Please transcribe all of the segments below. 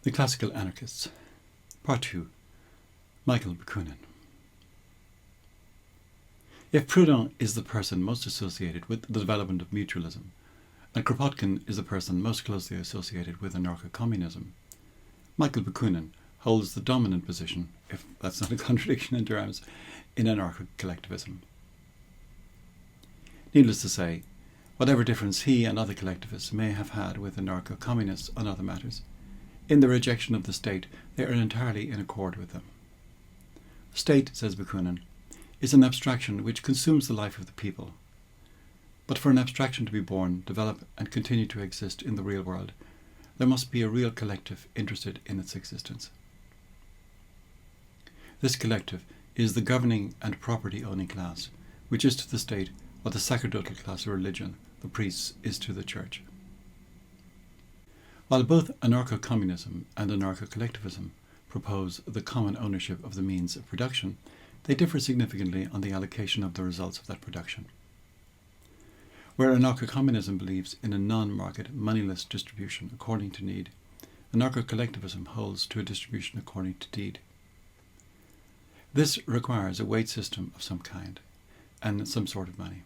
The Classical Anarchists, Part 2, Michael Bakunin. If Proudhon is the person most associated with the development of mutualism, and Kropotkin is the person most closely associated with anarcho-communism, Michael Bakunin holds the dominant position, if that's not a contradiction in terms, in anarcho-collectivism. Needless to say, whatever difference he and other collectivists may have had with anarcho-communists on other matters, in the rejection of the state they are entirely in accord with them. The state, says Bakunin, is an abstraction which consumes the life of the people. But for an abstraction to be born, develop and continue to exist in the real world, there must be a real collective interested in its existence. This collective is the governing and property-owning class, which is to the state what the sacerdotal class of religion, the priests, is to the church. While both anarcho-communism and anarcho-collectivism propose the common ownership of the means of production, they differ significantly on the allocation of the results of that production. Where anarcho-communism believes in a non-market, moneyless distribution according to need, anarcho-collectivism holds to a distribution according to deed. This requires a wage system of some kind and some sort of money.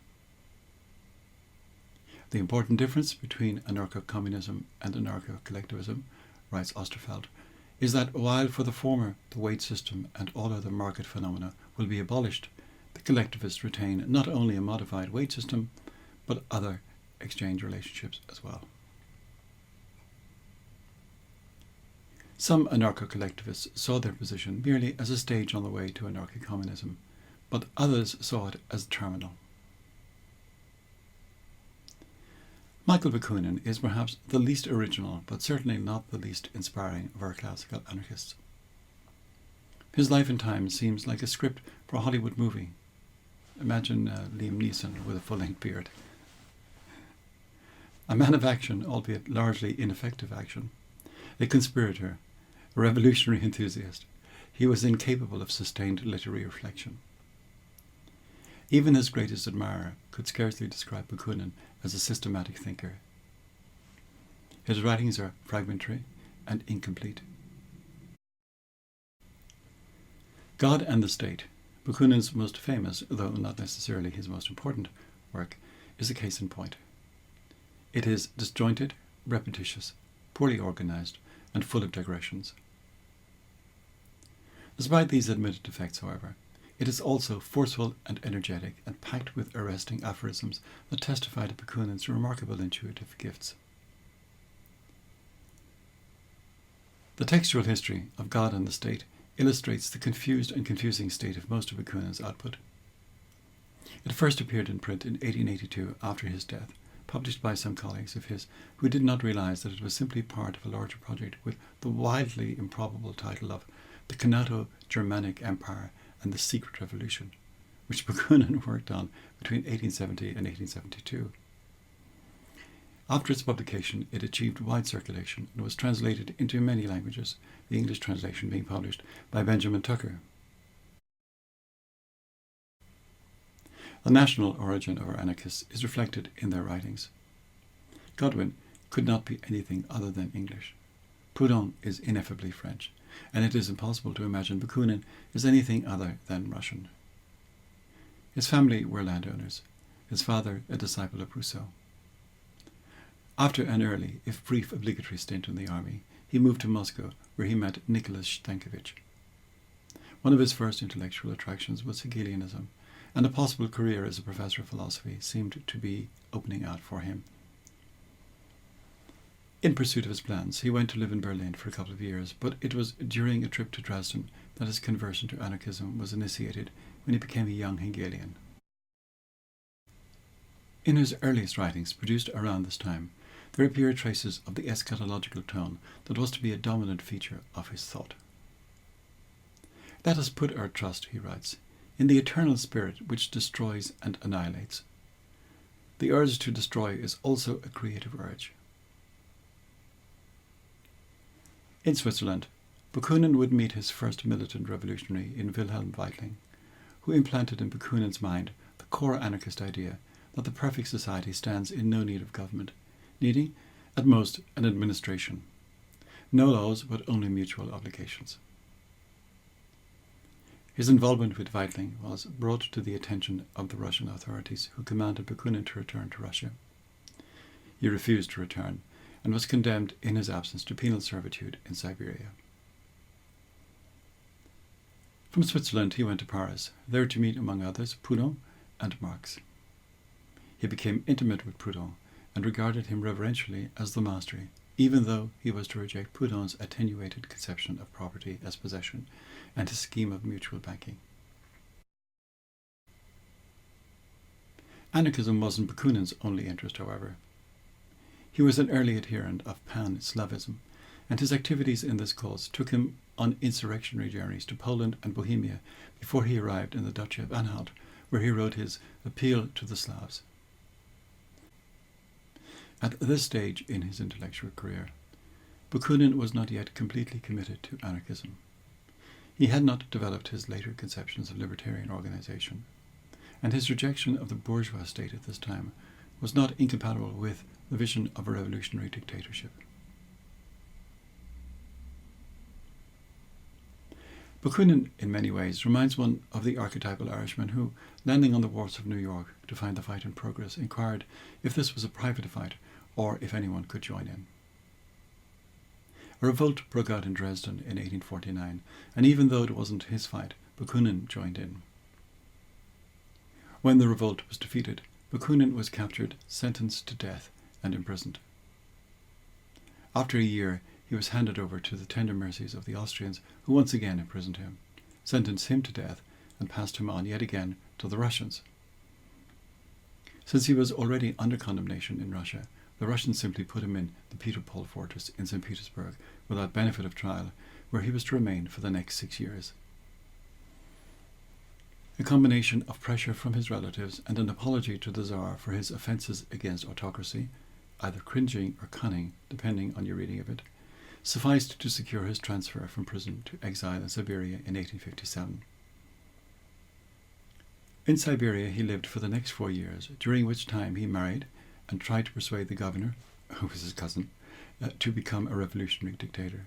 The important difference between anarcho-communism and anarcho-collectivism, writes Osterfeld, is that while for the former the wage system and all other market phenomena will be abolished, the collectivists retain not only a modified wage system, but other exchange relationships as well. Some anarcho-collectivists saw their position merely as a stage on the way to anarcho-communism, but others saw it as terminal. Michael Bakunin is perhaps the least original, but certainly not the least inspiring of our classical anarchists. His life and time seems like a script for a Hollywood movie. Imagine Liam Neeson with a full-length beard. A man of action, albeit largely ineffective action, a conspirator, a revolutionary enthusiast, he was incapable of sustained literary reflection. Even his greatest admirer could scarcely describe Bakunin as a systematic thinker. His writings are fragmentary and incomplete. God and the State, Bakunin's most famous, though not necessarily his most important, work, is a case in point. It is disjointed, repetitious, poorly organized, and full of digressions. Despite these admitted defects, however, it is also forceful and energetic and packed with arresting aphorisms that testify to Bakunin's remarkable intuitive gifts. The textual history of God and the State illustrates the confused and confusing state of most of Bakunin's output. It first appeared in print in 1882 after his death, published by some colleagues of his who did not realize that it was simply part of a larger project with the wildly improbable title of The Conato-Germanic Empire and the Secret Revolution, which Bakunin worked on between 1870 and 1872. After its publication, it achieved wide circulation and was translated into many languages, the English translation being published by Benjamin Tucker. The national origin of our anarchists is reflected in their writings. Godwin could not be anything other than English. Proudhon is ineffably French, and it is impossible to imagine Bakunin as anything other than Russian. His family were landowners, his father a disciple of Rousseau. After an early, if brief, obligatory stint in the army, he moved to Moscow, where he met Nicholas Stankiewicz. One of his first intellectual attractions was Hegelianism, and a possible career as a professor of philosophy seemed to be opening out for him. In pursuit of his plans, he went to live in Berlin for a couple of years, but it was during a trip to Dresden that his conversion to anarchism was initiated when he became a young Hegelian. In his earliest writings, produced around this time, there appear traces of the eschatological tone that was to be a dominant feature of his thought. Let us put our trust, he writes, in the eternal spirit which destroys and annihilates. The urge to destroy is also a creative urge. In Switzerland, Bakunin would meet his first militant revolutionary in Wilhelm Weitling, who implanted in Bakunin's mind the core anarchist idea that the perfect society stands in no need of government, needing, at most, an administration. No laws, but only mutual obligations. His involvement with Weitling was brought to the attention of the Russian authorities, who commanded Bakunin to return to Russia. He refused to return and was condemned in his absence to penal servitude in Siberia. From Switzerland he went to Paris, there to meet, among others, Proudhon and Marx. He became intimate with Proudhon and regarded him reverentially as the master, even though he was to reject Proudhon's attenuated conception of property as possession and his scheme of mutual banking. Anarchism wasn't Bakunin's only interest, however. He was an early adherent of Pan-Slavism, and his activities in this cause took him on insurrectionary journeys to Poland and Bohemia before he arrived in the Duchy of Anhalt, where he wrote his Appeal to the Slavs. At this stage in his intellectual career, Bakunin was not yet completely committed to anarchism. He had not developed his later conceptions of libertarian organization, and his rejection of the bourgeois state at this time was not incompatible with the vision of a revolutionary dictatorship. Bakunin, in many ways, reminds one of the archetypal Irishman who, landing on the wharves of New York to find the fight in progress, inquired if this was a private fight or if anyone could join in. A revolt broke out in Dresden in 1849, and even though it wasn't his fight, Bakunin joined in. When the revolt was defeated, Bakunin was captured, sentenced to death, and imprisoned. After a year, he was handed over to the tender mercies of the Austrians, who once again imprisoned him, sentenced him to death, and passed him on yet again to the Russians. Since he was already under condemnation in Russia, the Russians simply put him in the Peter Paul fortress in St. Petersburg without benefit of trial, where he was to remain for the next 6 years. A combination of pressure from his relatives and an apology to the Tsar for his offences against autocracy, either cringing or cunning, depending on your reading of it, sufficed to secure his transfer from prison to exile in Siberia in 1857. In Siberia he lived for the next 4 years, during which time he married and tried to persuade the governor, who was his cousin, to become a revolutionary dictator.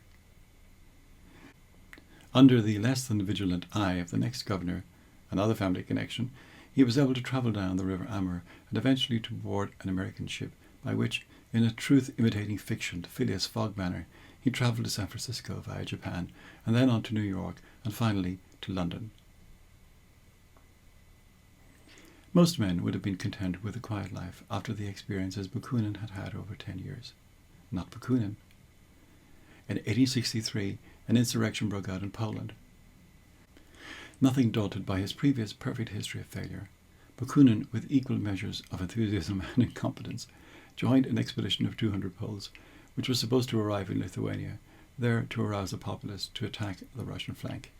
Under the less than vigilant eye of the next governor, another family connection, he was able to travel down the River Amur and eventually to board an American ship, by which, in a truth-imitating fiction, Phileas Fogg manner, he travelled to San Francisco via Japan, and then on to New York, and finally to London. Most men would have been content with a quiet life after the experiences Bakunin had had over 10 years. Not Bakunin. In 1863, an insurrection broke out in Poland. Nothing daunted by his previous perfect history of failure, Bakunin, with equal measures of enthusiasm and incompetence, joined an expedition of 200 Poles, which was supposed to arrive in Lithuania, there to arouse the populace to attack the Russian flank.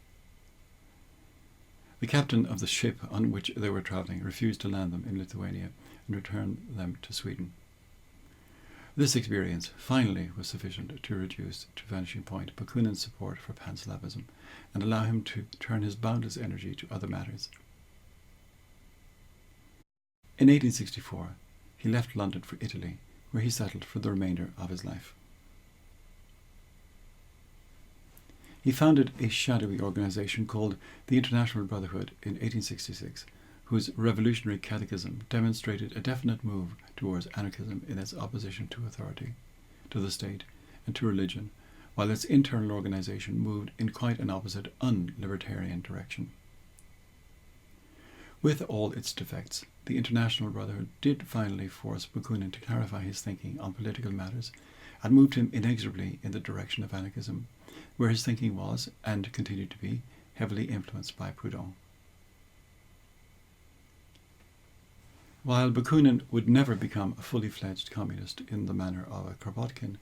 The captain of the ship on which they were travelling refused to land them in Lithuania and return them to Sweden. This experience finally was sufficient to reduce to vanishing point Bakunin's support for Pan-Slavism and allow him to turn his boundless energy to other matters. In 1864, he left London for Italy, where he settled for the remainder of his life. He founded a shadowy organization called the International Brotherhood in 1866, whose revolutionary catechism demonstrated a definite move towards anarchism in its opposition to authority, to the state, and to religion, while its internal organization moved in quite an opposite, un-libertarian direction. With all its defects, the International Brotherhood did finally force Bakunin to clarify his thinking on political matters and moved him inexorably in the direction of anarchism, where his thinking was, and continued to be, heavily influenced by Proudhon. While Bakunin would never become a fully fledged communist in the manner of a Kropotkin,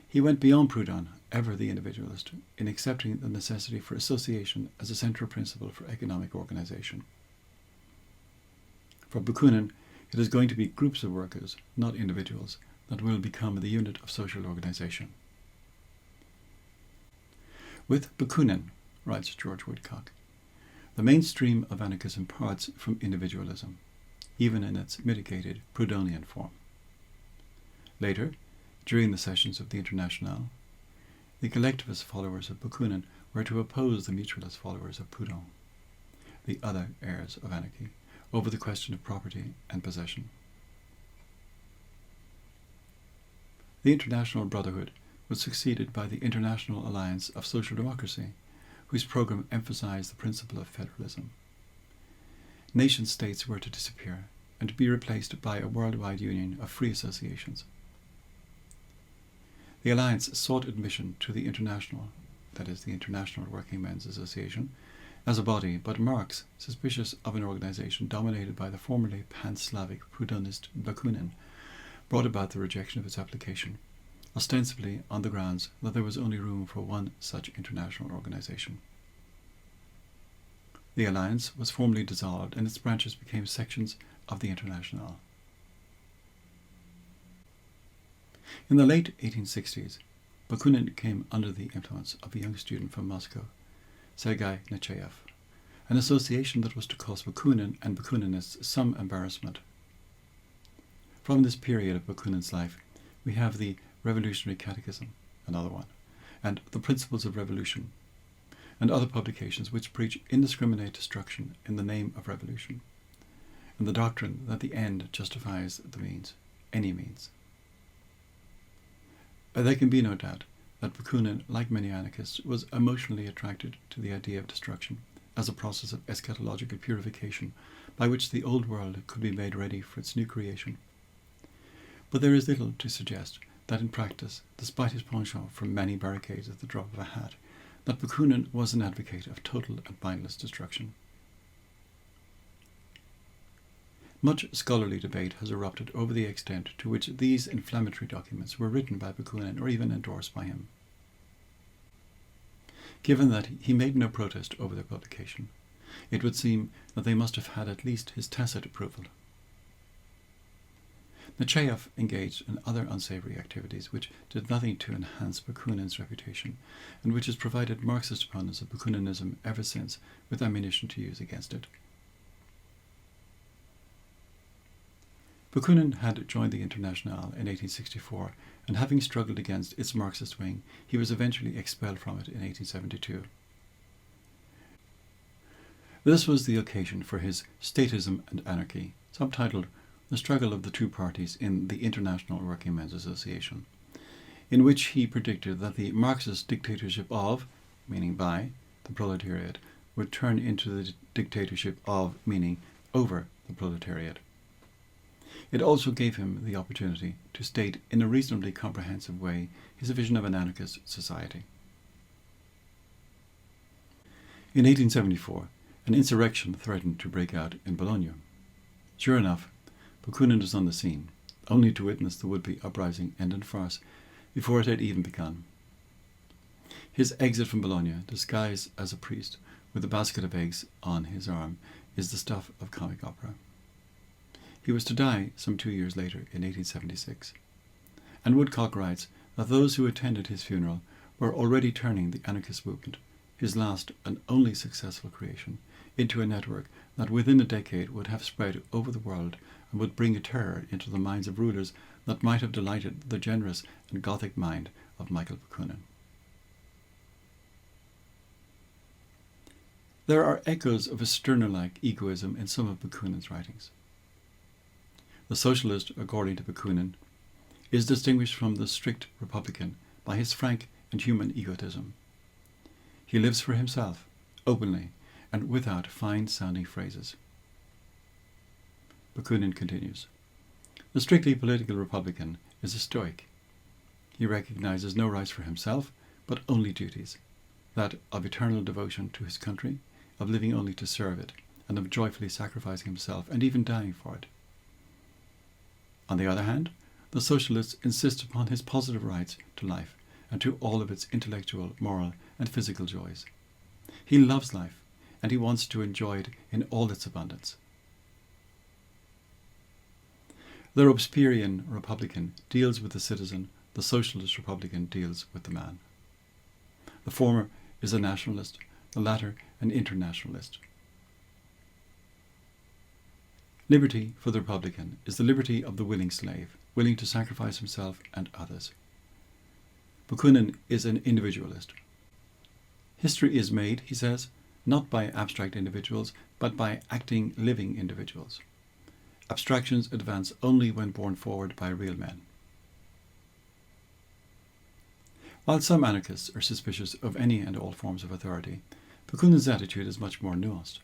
he went beyond Proudhon, ever the individualist, in accepting the necessity for association as a central principle for economic organization. For Bakunin, it is going to be groups of workers, not individuals, that will become the unit of social organization. With Bakunin, writes George Woodcock, the mainstream of anarchism parts from individualism, even in its mitigated Proudhonian form. Later, during the sessions of the Internationale, the collectivist followers of bakunin were to oppose the mutualist followers of Proudhon, the other heirs of anarchy, over the question of property and possession. The International Brotherhood was succeeded by the International Alliance of Social Democracy, whose programme emphasised the principle of federalism. Nation-states were to disappear and to be replaced by a worldwide union of free associations. The Alliance sought admission to the International, that is, the International Working Men's Association, as a body, but Marx, suspicious of an organisation dominated by the formerly pan-Slavic Proudhonist Bakunin, brought about the rejection of its application, ostensibly on the grounds that there was only room for one such international organisation. The alliance was formally dissolved and its branches became sections of the Internationale. In the late 1860s, Bakunin came under the influence of a young student from Moscow, Sergei Nechayev, an association that was to cause Bakunin and Bakuninists some embarrassment. From this period of Bakunin's life, we have the Revolutionary Catechism, another one, and the Principles of Revolution, and other publications which preach indiscriminate destruction in the name of revolution, and the doctrine that the end justifies the means, any means. There can be no doubt that Bakunin, like many anarchists, was emotionally attracted to the idea of destruction as a process of eschatological purification by which the old world could be made ready for its new creation. But there is little to suggest that in practice, despite his penchant for many barricades at the drop of a hat, that Bakunin was an advocate of total and mindless destruction. Much scholarly debate has erupted over the extent to which these inflammatory documents were written by Bakunin or even endorsed by him. Given that he made no protest over their publication, it would seem that they must have had at least his tacit approval. Nechayev engaged in other unsavoury activities which did nothing to enhance Bakunin's reputation, and which has provided Marxist opponents of Bakuninism ever since with ammunition to use against it. Bakunin had joined the Internationale in 1864, and having struggled against its Marxist wing, he was eventually expelled from it in 1872. This was the occasion for his Statism and Anarchy, subtitled The Struggle of the Two Parties in the International Working Men's Association, in which he predicted that the Marxist dictatorship of, meaning by, the proletariat, would turn into the dictatorship of, meaning over, the proletariat. It also gave him the opportunity to state in a reasonably comprehensive way his vision of an anarchist society. In 1874, an insurrection threatened to break out in Bologna. Sure enough, Bakunin was on the scene, only to witness the would-be uprising end in farce before it had even begun. His exit from Bologna, disguised as a priest with a basket of eggs on his arm, is the stuff of comic opera. He was to die some 2 years later in 1876, and Woodcock writes that those who attended his funeral were already turning the anarchist movement, his last and only successful creation, into a network that within a decade would have spread over the world and would bring a terror into the minds of rulers that might have delighted the generous and Gothic mind of Michael Bakunin. There are echoes of a Stirner-like egoism in some of Bakunin's writings. The socialist, according to Bakunin, is distinguished from the strict republican by his frank and human egotism. He lives for himself, openly, and without fine-sounding phrases. Bakunin continues, the strictly political republican is a stoic. He recognizes no rights for himself, but only duties, that of eternal devotion to his country, of living only to serve it, and of joyfully sacrificing himself and even dying for it. On the other hand, the socialists insist upon his positive rights to life and to all of its intellectual, moral, and physical joys. He loves life, and he wants to enjoy it in all its abundance. The Robespierrean Republican deals with the citizen, the Socialist Republican deals with the man. The former is a nationalist, the latter an internationalist. Liberty for the Republican is the liberty of the willing slave, willing to sacrifice himself and others. Bakunin is an individualist. History is made, he says, not by abstract individuals, but by acting, living individuals. Abstractions advance only when borne forward by real men. While some anarchists are suspicious of any and all forms of authority, Bakunin's attitude is much more nuanced.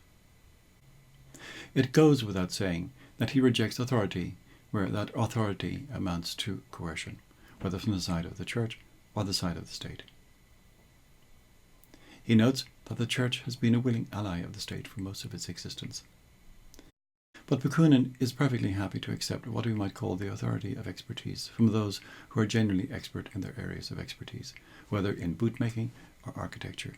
It goes without saying that he rejects authority where that authority amounts to coercion, whether from the side of the Church or the side of the state. He notes that the Church has been a willing ally of the state for most of its existence. But Bakunin is perfectly happy to accept what we might call the authority of expertise from those who are genuinely expert in their areas of expertise, whether in bootmaking or architecture.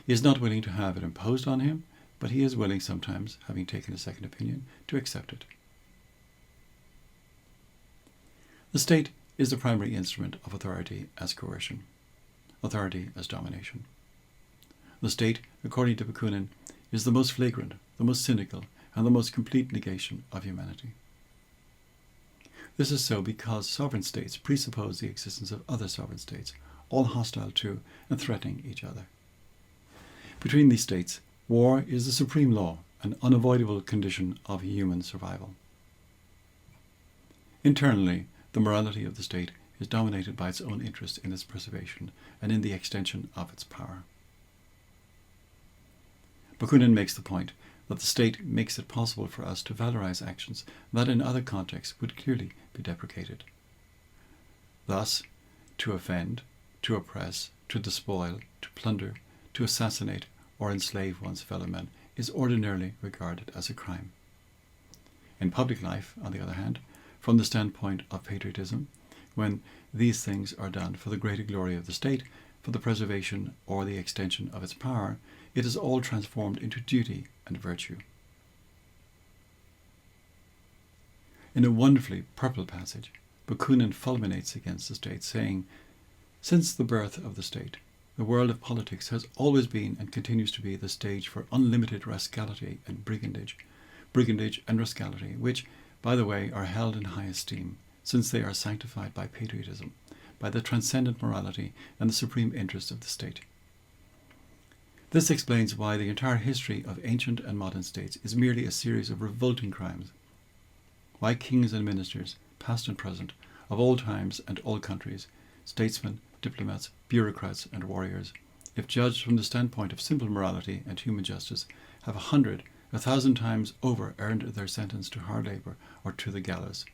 He is not willing to have it imposed on him, but he is willing sometimes, having taken a second opinion, to accept it. The state is the primary instrument of authority as coercion, authority as domination. The state, according to Bakunin, is the most flagrant, the most cynical, and the most complete negation of humanity. This is so because sovereign states presuppose the existence of other sovereign states, all hostile to and threatening each other. Between these states, war is the supreme law, an unavoidable condition of human survival. Internally, the morality of the state is dominated by its own interest in its preservation and in the extension of its power. Bakunin makes the point that the state makes it possible for us to valorize actions that in other contexts would clearly be deprecated. Thus, to offend, to oppress, to despoil, to plunder, to assassinate or enslave one's fellow men is ordinarily regarded as a crime. In public life, on the other hand, from the standpoint of patriotism, when these things are done for the greater glory of the state, for the preservation or the extension of its power, it is all transformed into duty and virtue. In a wonderfully purple passage, Bakunin fulminates against the state, saying, "Since the birth of the state, the world of politics has always been and continues to be the stage for unlimited rascality and brigandage and rascality, which, by the way, are held in high esteem, since they are sanctified by patriotism, by the transcendent morality and the supreme interest of the state. This explains why the entire history of ancient and modern states is merely a series of revolting crimes, why kings and ministers, past and present, of all times and all countries, statesmen, diplomats, bureaucrats and warriors, if judged from the standpoint of simple morality and human justice, have 100, 1,000 times over earned their sentence to hard labour or to the gallows.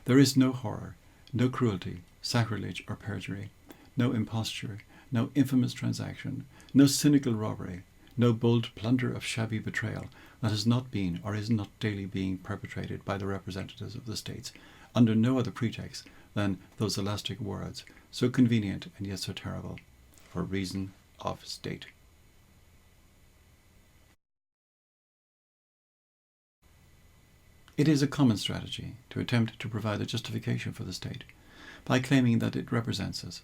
There is no horror, no cruelty, sacrilege or perjury, no imposture, no infamous transaction, no cynical robbery, no bold plunder of shabby betrayal that has not been or is not daily being perpetrated by the representatives of the states under no other pretext than those elastic words, so convenient and yet so terrible, for reason of state." It is a common strategy to attempt to provide a justification for the state by claiming that it represents us,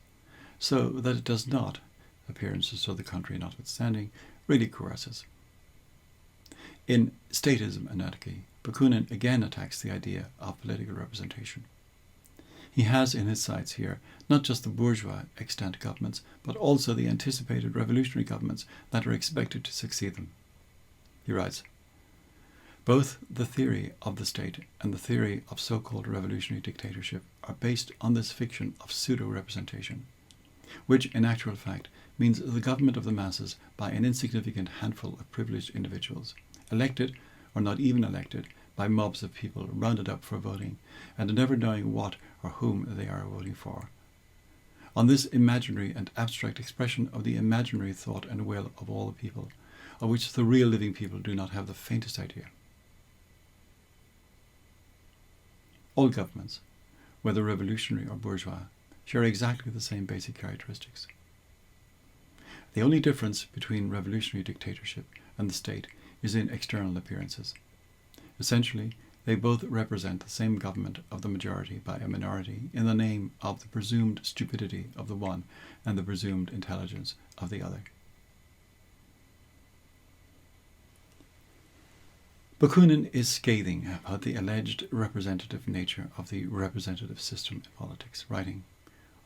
so that it does not, appearances of the country notwithstanding, really coerce us. In Statism and Anarchy, Bakunin again attacks the idea of political representation. He has in his sights here not just the bourgeois extant governments, but also the anticipated revolutionary governments that are expected to succeed them. He writes, "Both the theory of the state and the theory of so-called revolutionary dictatorship are based on this fiction of pseudo-representation, which in actual fact means the government of the masses by an insignificant handful of privileged individuals, elected or not even elected by mobs of people rounded up for voting and never knowing what or whom they are voting for. On this imaginary and abstract expression of the imaginary thought and will of all the people, of which the real living people do not have the faintest idea. All governments, whether revolutionary or bourgeois, share exactly the same basic characteristics. The only difference between revolutionary dictatorship and the state is in external appearances. Essentially, they both represent the same government of the majority by a minority in the name of the presumed stupidity of the one and the presumed intelligence of the other." Bakunin is scathing about the alleged representative nature of the representative system in politics, writing,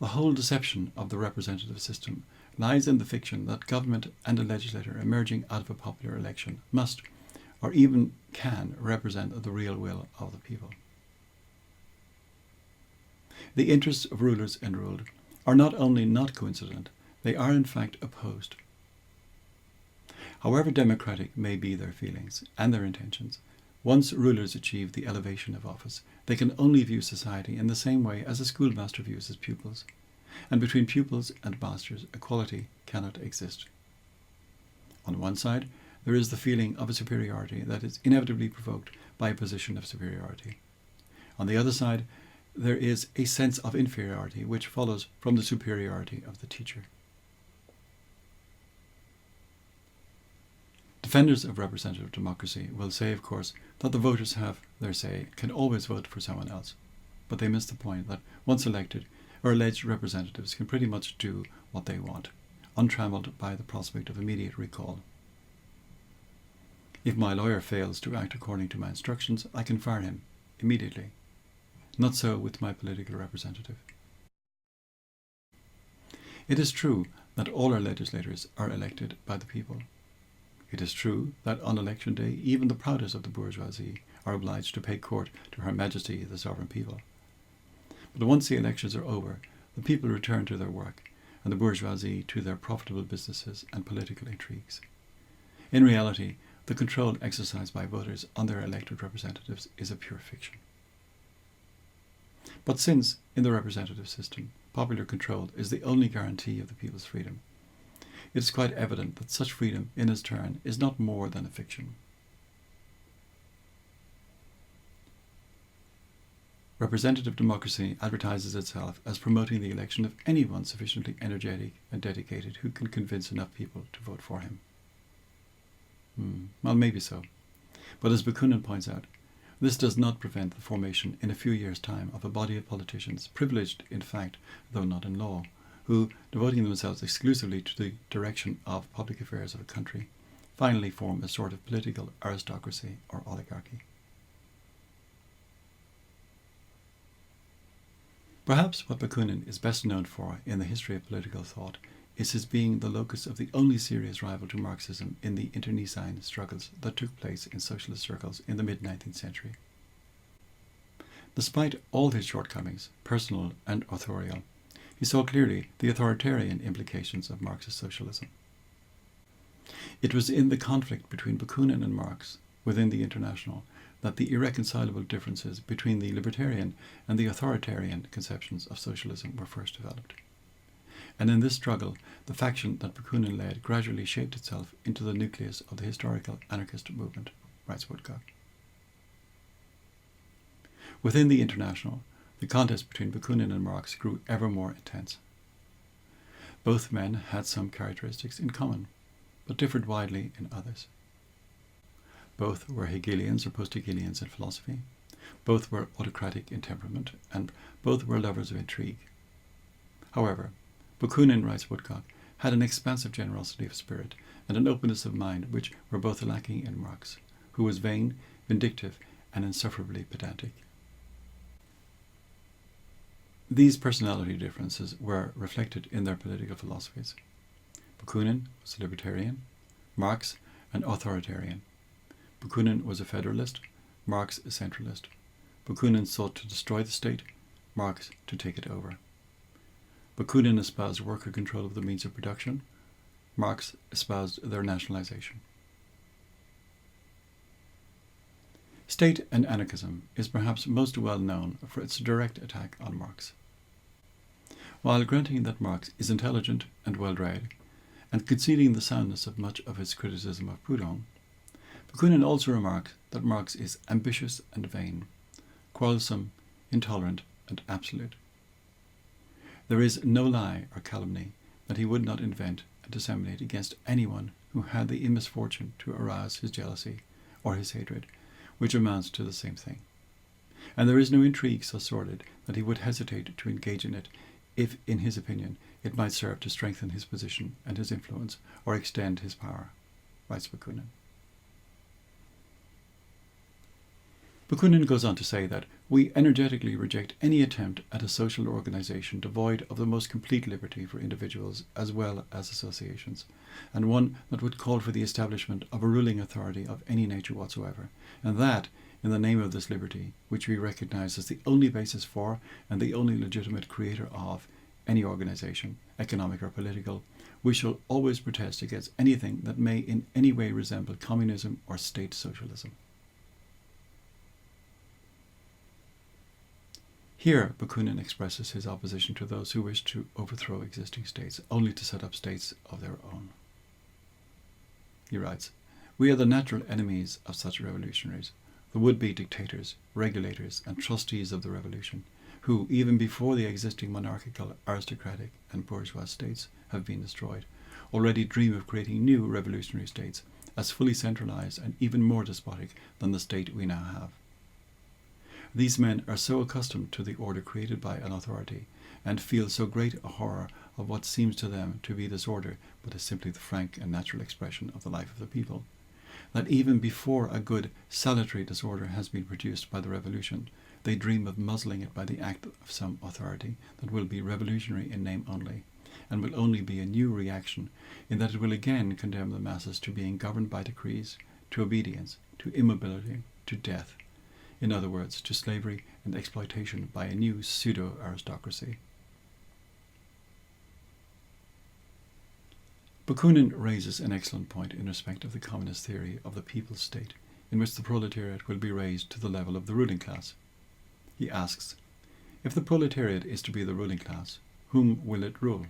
The whole deception of the representative system lies in the fiction that government and a legislator emerging out of a popular election must, or even can, represent the real will of the people. The interests of rulers and ruled are not only not coincident, they are in fact opposed. However democratic may be their feelings and their intentions, once rulers achieve the elevation of office, they can only view society in the same way as a schoolmaster views his pupils, and between pupils and masters equality cannot exist. On one side, there is the feeling of a superiority that is inevitably provoked by a position of superiority. On the other side, there is a sense of inferiority which follows from the superiority of the teacher. Defenders of representative democracy will say, of course, that the voters have their say, can always vote for someone else. But they miss the point that once elected, or alleged representatives can pretty much do what they want, untrammeled by the prospect of immediate recall. If my lawyer fails to act according to my instructions, I can fire him immediately. Not so with my political representative. It is true that all our legislators are elected by the people. It is true that on election day even the proudest of the bourgeoisie are obliged to pay court to Her Majesty the Sovereign People. But once the elections are over, the people return to their work, and the bourgeoisie to their profitable businesses and political intrigues. In reality, the control exercised by voters on their elected representatives is a pure fiction. But since, in the representative system, popular control is the only guarantee of the people's freedom, it is quite evident that such freedom, in its turn, is not more than a fiction. Representative democracy advertises itself as promoting the election of anyone sufficiently energetic and dedicated who can convince enough people to vote for him. Well, maybe so. But as Bakunin points out, this does not prevent the formation in a few years' time of a body of politicians, privileged in fact, though not in law, who, devoting themselves exclusively to the direction of public affairs of a country, finally form a sort of political aristocracy or oligarchy. Perhaps what Bakunin is best known for in the history of political thought is his being the locus of the only serious rival to Marxism in the internecine struggles that took place in socialist circles in the mid-19th century. Despite all his shortcomings, personal and authorial, he saw clearly the authoritarian implications of Marxist socialism. It was in the conflict between Bakunin and Marx within the International that the irreconcilable differences between the libertarian and the authoritarian conceptions of socialism were first developed. And in this struggle, the faction that Bakunin led gradually shaped itself into the nucleus of the historical anarchist movement, writes Woodcock. Within the International, the contest between Bakunin and Marx grew ever more intense. Both men had some characteristics in common, but differed widely in others. Both were Hegelians or post-Hegelians in philosophy, both were autocratic in temperament, and both were lovers of intrigue. However, Bakunin, writes Woodcock, had an expansive generosity of spirit and an openness of mind which were both lacking in Marx, who was vain, vindictive, and insufferably pedantic. These personality differences were reflected in their political philosophies. Bakunin was a libertarian, Marx an authoritarian. Bakunin was a federalist, Marx a centralist. Bakunin sought to destroy the state, Marx to take it over. Bakunin espoused worker control of the means of production, Marx espoused their nationalization. State and Anarchism is perhaps most well known for its direct attack on Marx. While granting that Marx is intelligent and well-read, and conceding the soundness of much of his criticism of Proudhon, Bakunin also remarks that Marx is ambitious and vain, quarrelsome, intolerant, and absolute. There is no lie or calumny that he would not invent and disseminate against anyone who had the misfortune to arouse his jealousy or his hatred, which amounts to the same thing. And there is no intrigue so sordid that he would hesitate to engage in it if, in his opinion, it might serve to strengthen his position and his influence or extend his power, writes Bakunin. Bakunin goes on to say that we energetically reject any attempt at a social organization devoid of the most complete liberty for individuals as well as associations, and one that would call for the establishment of a ruling authority of any nature whatsoever, and that, in the name of this liberty, which we recognize as the only basis for and the only legitimate creator of any organization, economic or political, we shall always protest against anything that may in any way resemble communism or state socialism. Here, Bakunin expresses his opposition to those who wish to overthrow existing states, only to set up states of their own. He writes, "We are the natural enemies of such revolutionaries, the would-be dictators, regulators, and trustees of the revolution, who, even before the existing monarchical, aristocratic, and bourgeois states have been destroyed, already dream of creating new revolutionary states, as fully centralized and even more despotic than the state we now have. These men are so accustomed to the order created by an authority, and feel so great a horror of what seems to them to be this order, but is simply the frank and natural expression of the life of the people, that even before a good salutary disorder has been produced by the revolution, they dream of muzzling it by the act of some authority that will be revolutionary in name only, and will only be a new reaction, in that it will again condemn the masses to being governed by decrees, to obedience, to immobility, to death, in other words, to slavery and exploitation by a new pseudo-aristocracy." Bakunin raises an excellent point in respect of the communist theory of the people's state, in which the proletariat will be raised to the level of the ruling class. He asks, if the proletariat is to be the ruling class, whom will it rule?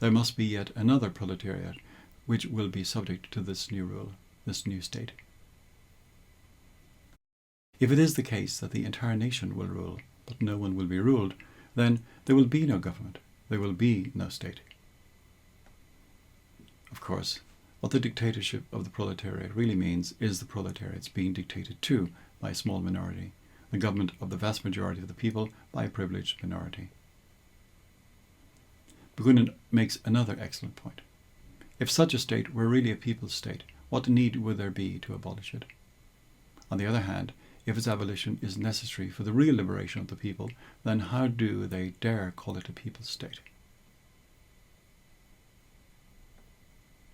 There must be yet another proletariat which will be subject to this new rule, this new state. If it is the case that the entire nation will rule, but no one will be ruled, then there will be no government, there will be no state. Of course, what the dictatorship of the proletariat really means is the proletariats being dictated to by a small minority, the government of the vast majority of the people by a privileged minority. Bakunin makes another excellent point. If such a state were really a people's state, what need would there be to abolish it? On the other hand, if its abolition is necessary for the real liberation of the people, then how do they dare call it a people's state?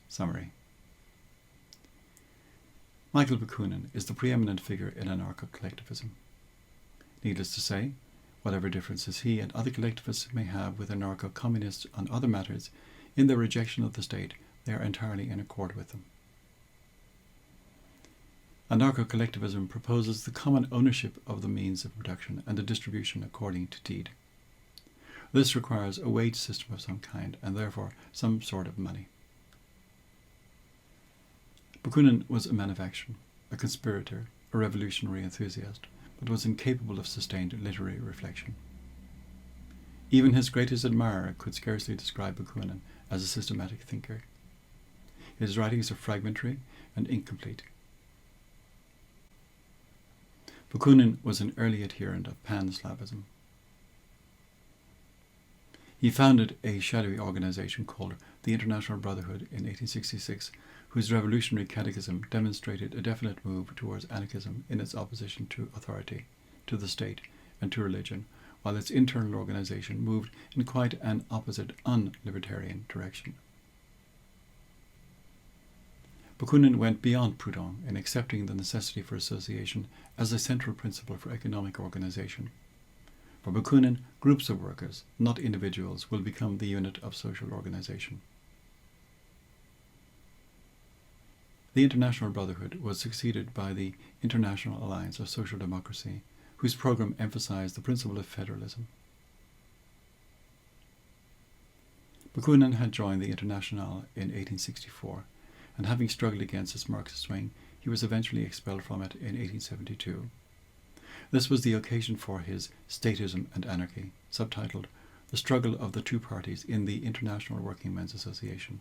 Summary. Michael Bakunin is the preeminent figure in anarcho-collectivism. Needless to say, whatever differences he and other collectivists may have with anarcho-communists on other matters, in their rejection of the state, they are entirely in accord with them. Anarcho-collectivism proposes the common ownership of the means of production and the distribution according to deed. This requires a wage system of some kind, and therefore some sort of money. Bakunin was a man of action, a conspirator, a revolutionary enthusiast, but was incapable of sustained literary reflection. Even his greatest admirer could scarcely describe Bakunin as a systematic thinker. His writings are fragmentary and incomplete. Bakunin was an early adherent of Pan-Slavism. He founded a shadowy organization called the International Brotherhood in 1866, whose revolutionary catechism demonstrated a definite move towards anarchism in its opposition to authority, to the state, and to religion, while its internal organization moved in quite an opposite, un-libertarian direction. Bakunin went beyond Proudhon in accepting the necessity for association as a central principle for economic organization. For Bakunin, groups of workers, not individuals, will become the unit of social organization. The International Brotherhood was succeeded by the International Alliance of Social Democracy, whose program emphasized the principle of federalism. Bakunin had joined the Internationale in 1864, and having struggled against its Marxist wing, he was eventually expelled from it in 1872. This was the occasion for his Statism and Anarchy, subtitled The Struggle of the Two Parties in the International Working Men's Association,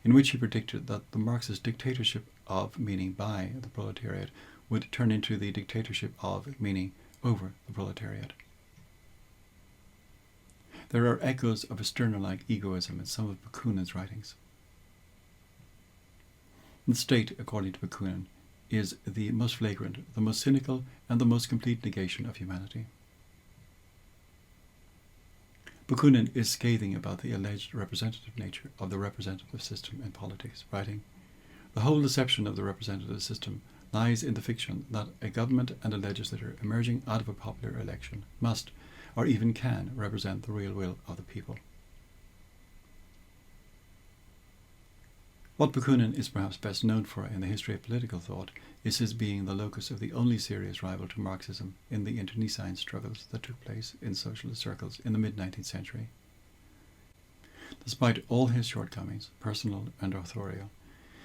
in which he predicted that the Marxist dictatorship of, meaning by, the proletariat would turn into the dictatorship of, meaning over, the proletariat. There are echoes of a Stirner-like egoism in some of Bakunin's writings. The state, according to Bakunin, is the most flagrant, the most cynical, and the most complete negation of humanity. Bakunin is scathing about the alleged representative nature of the representative system in politics, writing, "The whole deception of the representative system lies in the fiction that a government and a legislature emerging out of a popular election must, or even can, represent the real will of the people." What Bakunin is perhaps best known for in the history of political thought is his being the locus of the only serious rival to Marxism in the internecine struggles that took place in socialist circles in the mid-19th century. Despite all his shortcomings, personal and authorial,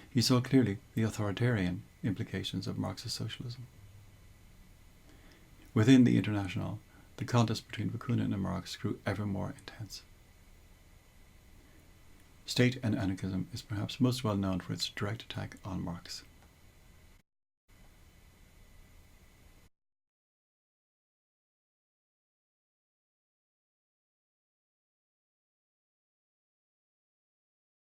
he saw clearly the authoritarian implications of Marxist socialism. Within the International, the contest between Bakunin and Marx grew ever more intense. State and Anarchism is perhaps most well known for its direct attack on Marx.